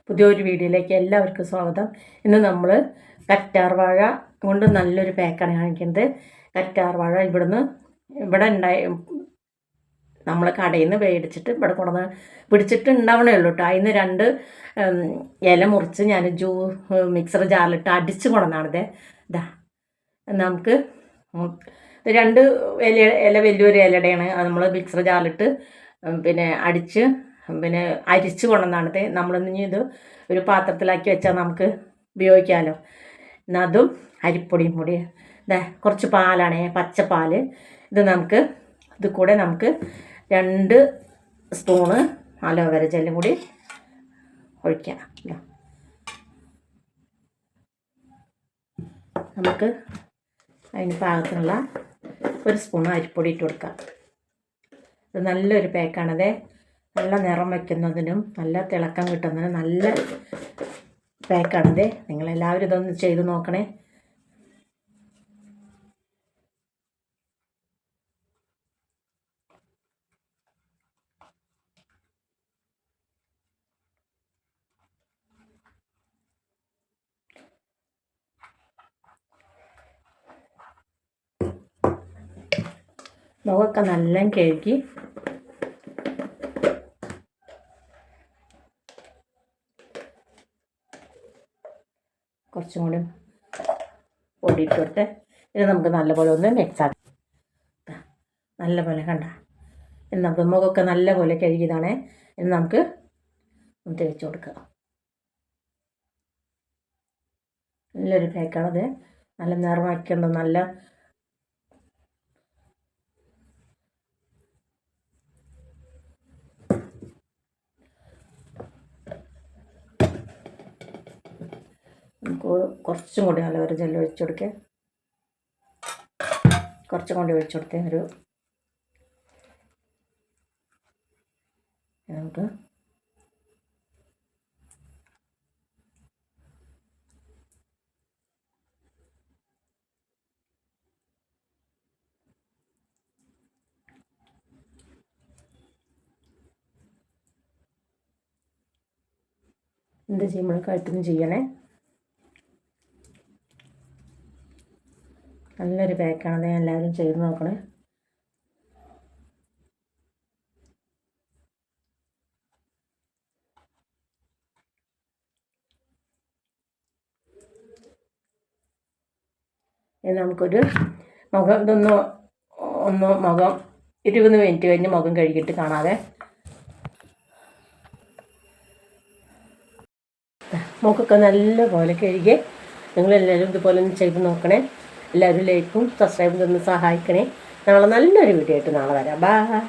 പുതിയൊരു വീഡിയോയിലേക്ക് എല്ലാവർക്കും സ്വാഗതം. ഇന്ന് നമ്മൾ കറ്റാർ വാഴ കൊണ്ട് നല്ലൊരു പാക്കാണ് കാണിക്കുന്നത്. കറ്റാർ വാഴ ഇവിടെ ഉണ്ടായി നമ്മൾ കടയിൽ നിന്ന് മേടിച്ചിട്ട് ഇവിടെ കൊണ്ടുവന്ന് പിടിച്ചിട്ട് ഉണ്ടാവണേ ഉള്ളൂ കേട്ടോ. അതിന് 2 ഇല മുറിച്ച് ഞാൻ മിക്സർ ജാറിലിട്ട് അടിച്ച് കൊണ്ടുവന്നാണിത്. ഇതാ നമുക്ക് 2 ഇല വലിയൊരു ഇലയുടെയാണ് അത് നമ്മൾ മിക്സർ ജാറിലിട്ട് അടിച്ച് അരിച്ച് കൊണ്ടുവന്നാണിത്. നമ്മളിനി ഇത് ഒരു പാത്രത്തിലാക്കി വെച്ചാൽ നമുക്ക് ഉപയോഗിക്കാമല്ലോ. എന്നാൽ അതും അരിപ്പൊടിയും കൂടി കുറച്ച് പാലാണ്, പച്ചപ്പാൽ. ഇത് കൂടെ നമുക്ക് 2 സ്പൂണ് അലോവേര ജെല്ലും കൂടി ഒഴിക്കാം. നമുക്ക് അതിന് പാകത്തിനുള്ള 1 സ്പൂൺ അരിപ്പൊടി ഇട്ട് കൊടുക്കാം. ഇത് നല്ലൊരു പാക്കാണത്. നല്ല നിറം വയ്ക്കുന്നതിനും നല്ല തിളക്കം കിട്ടുന്നതിനും നല്ല പാക്കാണത്. നിങ്ങളെല്ലാവരും ഇതൊന്ന് ചെയ്ത് നോക്കണേ. മുഖമൊക്കെ നല്ല കഴുകി കുറച്ചും കൂടി പൊടിയിട്ട് കൊടുത്ത് ഇത് നമുക്ക് നല്ലപോലെ ഒന്ന് മിക്സ് ആക്കാം. നല്ലപോലെ കണ്ട ഇത് നമുക്ക് മുഖമൊക്കെ നല്ലപോലെ കഴുകിയതാണ്. ഇത് നമുക്ക് തേച്ച് കൊടുക്കുക. നല്ലൊരു പാക്കാണത്. നല്ല നിറമാക്കിയുണ്ട്. നല്ല നമുക്ക് കുറച്ചും കൂടി അലോവേര ജെല്ല് ഒഴിച്ചു കൊടുക്കുക. കുറച്ചും കൂടി ഒഴിച്ചു കൊടുത്തേ നമുക്ക് എന്ത് ചെയ്യുമ്പോൾ കഴുത്തും ചെയ്യണേ. നല്ലൊരു പാക്കാണത്. എല്ലാവരും ചെയ്ത് നോക്കണേ. നമുക്കൊരു മുഖം മുഖം 20 മിനിറ്റ് കഴിഞ്ഞ് മുഖം കഴുകിയിട്ട് കാണാതെ മുഖമൊക്കെ നല്ലപോലെ കഴുകി. നിങ്ങളെല്ലാവരും ഇതുപോലെ ഒന്ന് ചെയ്ത് നോക്കണേ. എല്ലാവരും ലൈക്കും സബ്സ്ക്രൈബും തന്ന് സഹായിക്കണേ. നാളെ നല്ലൊരു വീഡിയോ ആയിട്ട് നാളെ വരാം. ബൈ.